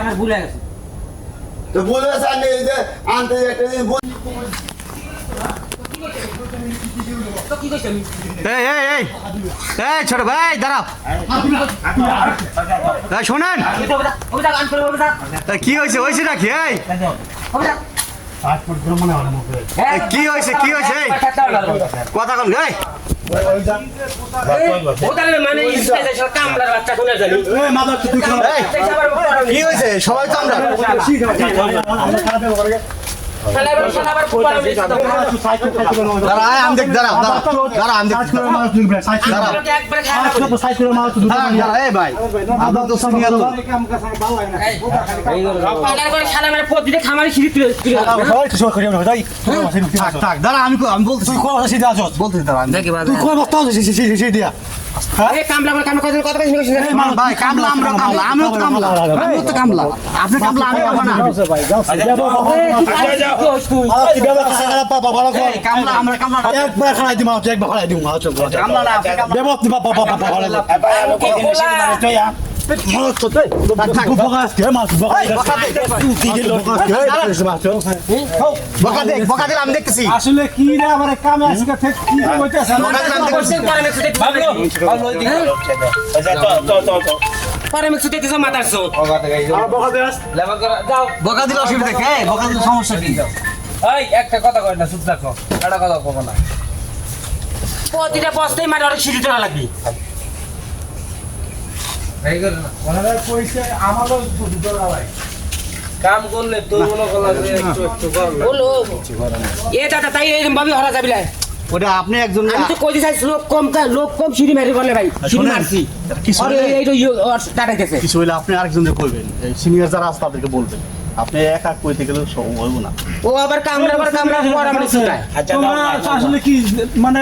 আমার ভুলে গেছে তো ভুলে গেছে আমি এই যে আনতে একটা দিন ছোট ভাই দাঁড়াও শোনেন কি হয়েছে হয়েছে নাকি কি হয়েছে কি হয়েছে কথা কন গাই কি হয়েছে সবাই তো আমরা আসলে কি রে আমার কামে আজকে থেকে কি হইতাছে একটা কথা কয় না চুপ থাকো একটা কথা কব না প্রতিটা বস্তায় মানে অনেক সিঁড়ি তোলা লাগবে কাম করলে তোর মনে করলাম একটু একটু বলো এ দাদা তাই এরকম ভাবে হরা যাবি না ওটা আপনি একজন আমি তো কইতে চাইছি লোক কম সিঁড়ি মারি বলে ভাই সিঁড়ি মারছি আরে এই তো টাটা গেছে কিছু হইলে আপনি আরেকজনকে কইবেন সিনিয়র যারা আছে তাদেরকে বলবেন আপনি একা কইতে গেলে হইব না ও আবার কামরা পর আমরা শুকায় তোমরা আসলে কি মানে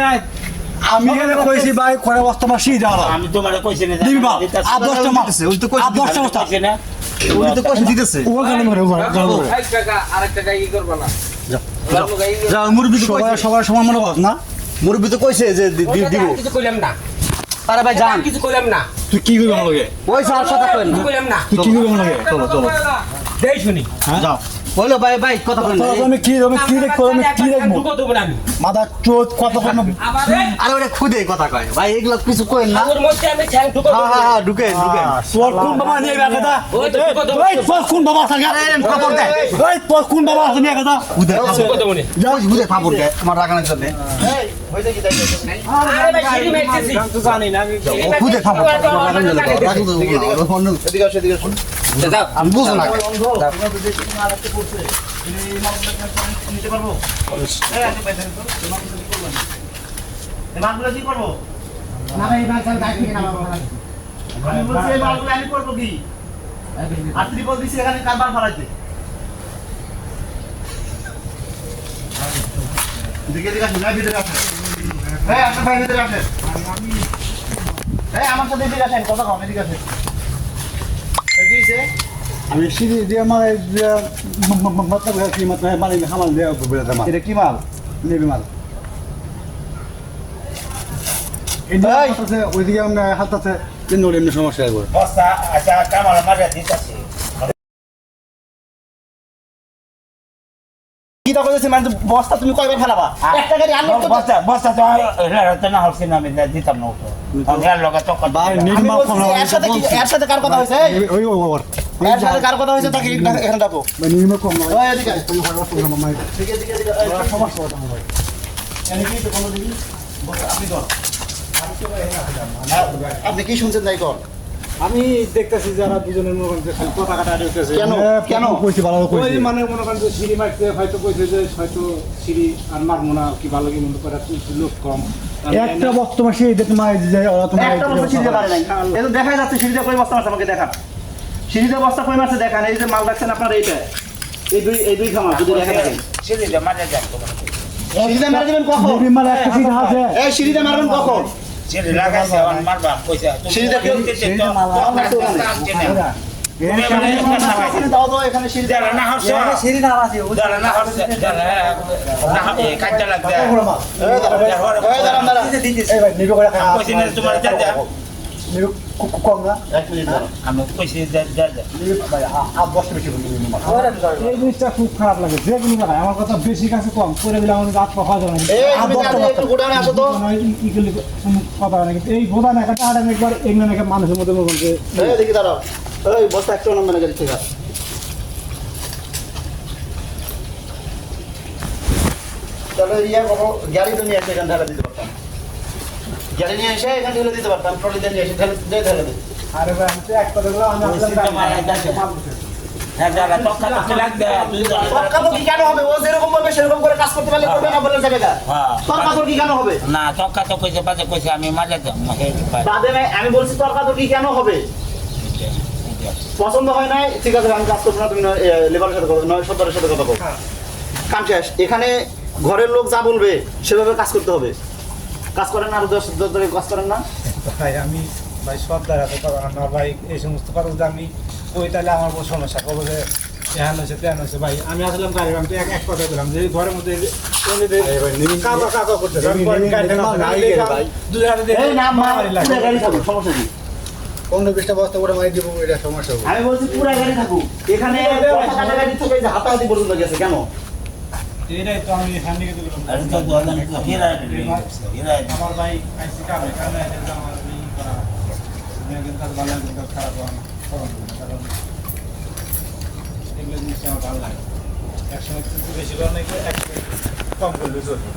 আমি এখানে কইছি ভাই করে বস্তা মাসি যাও আমি তোমারে কইছি না দিবি বা আপ 10টা মারছে ওই তো কইছি 10টা বস্তা আছে না উনি তো কইছে দিতেছে ও গানে মারে ও গানে এক টাকা আরেক টাকা ই করবা না যা মুরব্বি তো কইছে সবার সমান মনে কর না মুরব্বি তো কইছে যে দিব কিছু কইলাম না আরে ভাই জান কিছু কইলাম না তুই কি করবি আমাকে ওই স্যার কথা কইন কিছু কইলাম না তুই কি করবি আমাকে চলো চলো দেই শুনি যাও বলো ভাই কথা কইন আমি কি দেখবো ঢুকো দেব না আমি মাদা চোদ কত কোন আরে ওটা খুদে কথা কয় ভাই এগুলা কিছু কইন না ওর মধ্যে আমি ঠ্যাং ঢুকো দেব হ্যাঁ ঢুকে তোর কোন বাবা নিয়ে কথা ওই তো ঢুকো দেব ওই তোর কোন বাবা আছে খবর দে ওই তোর কোন বাবা আছে নিয়ে কথা খুদে ঢুকো দেব না যাও খুদে খবর দে তোমার রাগানোর জন্য আরে ভাই সিঁড়ি মারতেছি তো জানি না আমি খুদে খবর এদিকে আসো দাও আমি বুঝো না কি করবো না ভাই বাচ্চা ডাকি না আমি বলছি এই মালগুলো আমি করবো কি আর তুই বলছিস এখানে কারবার ফলাইতে দিকে দিকে আসেন না ভিতরে আসেন এই আপনার ভাই ভিতরে আসেন এই আমার সাথে এদিকে আসেন কথা কম এদিকে আসেন কি হইছে আমি সিঁড়ি দিয়ে মানে মাথা কি মাথা মানে হামাল দিয়ে বলে দাম এটা কি মাল নেবে মাল এই ওইদিকে আমরা হাত আছে তিন এমনি সমস্যা একবার বস্তা আচ্ছা কামাল মাঝে দিতেছি কি তা কইছি মানে বস্তা তুমি কয়বার ফেলাবা একটা গাড়ি আনলে তো বস্তা বস্তা তো হেলাতে না হচ্ছে না আমি দিতাম না তো হেলার লগা চক্কর ভাই আমি নির্মা বলছি যে এর সাথে কার কথা হইছে ওই ওর এর সাথে কার কথা হইছে তাকে এখানে ডাকো নির্মা কম ওই এদিকে মামা দিকে সমস্যা কথা ভাই এনে কি তো কোনো দিন আপনি ধর আপনি কি শুনছেন তাই কর আমি দেখতেছি যারা দুজনের মধ্যে কথা কাটা হইতেছে কেন? কেন? কইছি ভালো ওই কইছি মানে মনে করেন যে সিঁড়ি মারতে হয়তো কইছে যে হয়তো সিঁড়ি আর মারবো না কি ভালো কি মনে করে লোক কম একটা বর্তমান সেই যে তোমার যে ওরা তোমার একটা বস্তা সিঁড়িতে পারে নাই এই তো দেখা যাচ্ছে সিঁড়িতে কই বস্তা মারছে আমাকে দেখান সিঁড়িতে বস্তা কই মারছে দেখান এই যে মাল রাখছেন আপনারা এইটা এই দুই খামা যদি দেখা দেখেন সিঁড়িটা মাঝে যাক সিঁড়িতে মারা দিবেন কখন নির্মাল একটা সিট আছে এই সিঁড়িতে মারবেন কখন সিঁড়ি লাগাইছে আর মারবা কইছে সিঁড়িতে কেউ দাও দাও এখানে সিঁড়িতে যারা না হচ্ছে সিঁড়ি না আছে যারা না হচ্ছে যারা না কাজটা লাগবে এই দাঁড়ান দাঁড়ান এই ভাই নিবে করে কইছে না তোমার যা নিবে কম না 1 মিনিট দাঁড়াও। আমি কইছি যা যা যা ভাই আর 10 বেশি বলি মাছ এই জিনিসটা খুব খারাপ লাগে যে কোনো জায়গায় আমার কথা বেশি কাছে কম করে দিলে আমাদের রাত পাওয়া যাবে না এই তুমি তাহলে একটু গোডাউনে আসো তো। ইগুলি কোনো কথা হয় না কিন্তু এই বোধা না একটা আড়াই একবার এগুলো নাকি মানুষের মধ্যে বলছে এই দেখি দাঁড়াও। এই বস্তা একটা নম্বর গাড়ি ঠিক আছে। তাহলে ইয়া করো, গাড়ি তো নিয়ে এসে এখানে ঢালা দিতে পারতাম। গাড়ি নিয়ে এসে এখানে ঢেলে দিতে পারতাম, ট্রলিতে নিয়ে এসে ঢেলে দিই। আরে ভাই আমি তো এক কথা বলে আমি হ্যাঁ যা তক্কা তক্কা লাগবে তুই তর্কাতর্কি কেন হবে? ও যেরকম বলবে সেরকম করে কাজ করতে পারলে করবে, না বললে যাবে না। হ্যাঁ। তর্কাতর্কি কেন হবে? না তক্কা তো কইছে বাজে কইছে আমি মাজা তো বাদে নাই, আমি বলছি তর্কাতর্কি কেন হবে? পছন্দ হয় নাই, ঠিক আছে আমি কাজ করবো না, তুমি লেবারের সাথে কথা, নয় সর্দারের সাথে কথা বলো। কাম শেষ। এখানে ঘরের লোক যা বলবে সেভাবে কাজ করতে হবে। কাজ করেন না, আরো 10 ধরে কাজ করেন না। ভাই আমি ভাই সব দেখাতে পারবো না ভাই, এই সমস্ত কথা যদি আমি কই তাহলে আমার বড় সমস্যা করবো যে এহান হয়েছে তেহান হয়েছে। ভাই আমি আসলাম গাড়ি, আমি তো এক কথা দিলাম যে ঘরের মধ্যে কাকা কাকা করতে এই না, পুরা গাড়ি থাকুক, সমস্যা কি? 15-20টা বস্তা করে মারি দিব, এটা সমস্যা হবে। আমি বলছি পুরা গাড়ি থাকুক। এখানে কাটা গাড়ি থেকে এই যে হাতাহাতি পর্যন্ত গেছে কেন? এটাই তো আমি এখান থেকে দিলাম। আরে তো দোকান তো হিরা হিরা আমার ভাই আইসি কামে কামে এটা আমার ই করা আমি কিন্তু তার ভালো লাগে খারাপ হয় না, কারণ এগুলো জিনিস আমার ভালো লাগে। একসময় কিছু বেশি করে নাকি একসময় কম করলে চলবে।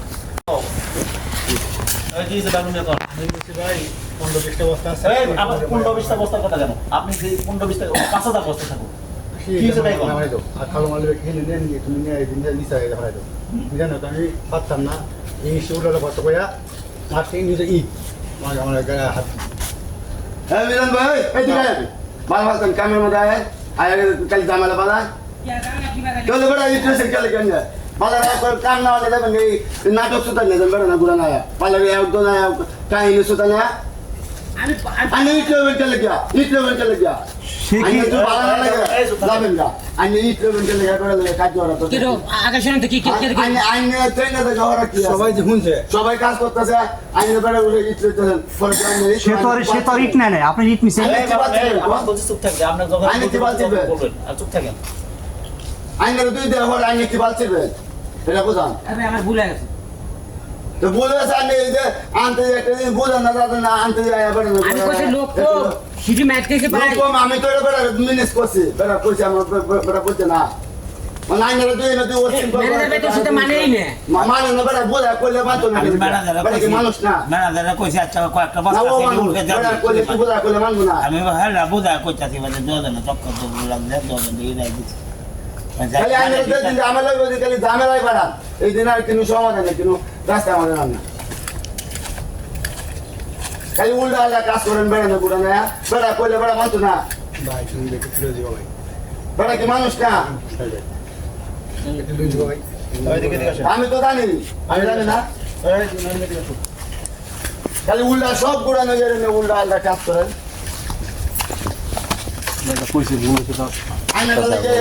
এই যে এটা দাম নিয়ে কর। আমি বলছি ভাই 15-20টা বস্তা আছে। এই আমার 15-20টা বস্তার কথা কেন? আপনি যে 15-20টা 5,000 বস্তা থাকুক। কি হয়েছে তাই বলো? আর কালো মালের খেলে নেন গিয়ে তুমি নিয়ে দিন নিচে দেখাই দাও। জানো তো আমি পারতাম না এই শিউরাটা কত কইয়া আর সেই নিচে ই আমার গায়ে হাত হ্যাঁ মিলন ভাই এই দিকে ভালো ভালো ক্যামেরার মধ্যে আয় আয় কাল জামালা বালা চলে বড় এই ট্রেসে চলে কেন বালা কাম না হলে দেবেন এই নাটক সুতা নিয়ে যাবেন না গুলা না পালা একদম না কাহিনী সুতা না আমি ইটলেবেন চলে গিয়া আমি তো বালা না লাগে যাবেন না আমি ইটলেবেন চলে গিয়া করে কাজ করা তো কিরো আকাশ না কি কি আইনে ট্রেনে তো যাওয়ার কি সবাই যে শুনছে সবাই কাজ করতেছে আইনে বেড়ে উঠে ইটলেতেছেন ফলে সে তো ইট নেয় আপনি ইট মিশে আমার বলছি চুপ থাকবে, আপনার যখন আইনে কি বলছে? বলবেন, আর চুপ থাকেন। আইনের দুই দেওয়া হল আইনে কি বালছিবে এটা বুঝান আমি আমার ভুল হয়ে গেছে তো বলে আছে আইনে এই যে আনতে একটা দিন বুঝান না দাদা না আনতে যায় আমি কইছি লোক তো সিটি ম্যাচ খেতে পারে আমি তো এটা বেড়া মিনিস করছি বেড়া করছি আমার বেড়া করছে না মানে আইনের দুই না দুই ওরসিন ম্যানেজার ভাই তো সেটা মানেই না মানে না বেড়া বোঝা করলে মানতো না বেড়া কি মানুষ না ম্যানেজার কইছে আচ্ছা কয়েকটা না বস্তা ও থেকে মানুষ উঠে বেড়া করলে কি বোঝা করলে মানবো না আমি হ্যাঁ বুঝা কইতাছি মানে দোজন চক্কর তো লাগলে দোজন দিয়ে রাই দিছি খালি আইনের দুই দিন ঝামেলা বলি খালি ঝামেলাই বাড়ান এই দিন আর কোনো সমাধান নেই কোনো রাস্তা আমাদের না খালি উল্টা আল্লাহ কাজ করেন বেড়ানো বুড়া না বেড়া করলে বেড়া মানতো না ভাই শুনবে একটু তুলে দিব ভাই বেড়া কি মানুষ না একটু তুলে দিব ভাই এদিকে এদিকে আসেন। আমি তো জানি আমি জানি না এই যে এদিকে আসুন। খালি উল্টা সব গুড়ানো গেলে উল্টা আল্লাহ কাজ করেন কইছে ভুল হয়েছে তো আইনের লাগে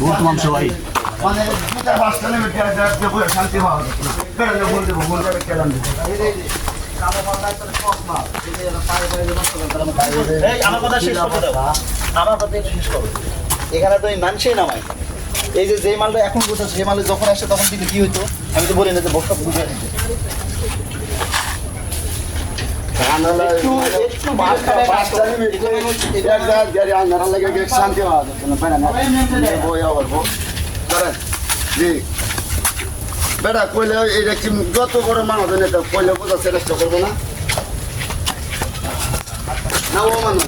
বহুত মাংস ভাই মানে দুটা বাসখানে বলে শান্তি হওয়া বেড়ালে বল দেবো বল দেবে কেলাম এই আমার কথা শেষ করে দাও। আমার কথা একটু শেষ করো। এখানে তো এই মানুষই নামায়। এই যে মালটা এখন বুঝাচ্ছে, সেই মালে যখন আসছে তখন কিন্তু কি হইতো? আমি তো বলি না যে বস্তা বুঝে নিতে। একটু মাছ খাবে, শান্তি হওয়া বেড়া কইলে এটা কি যত বড় মানুষ কইলে বোঝা চেষ্টা করবো না ও মানুষ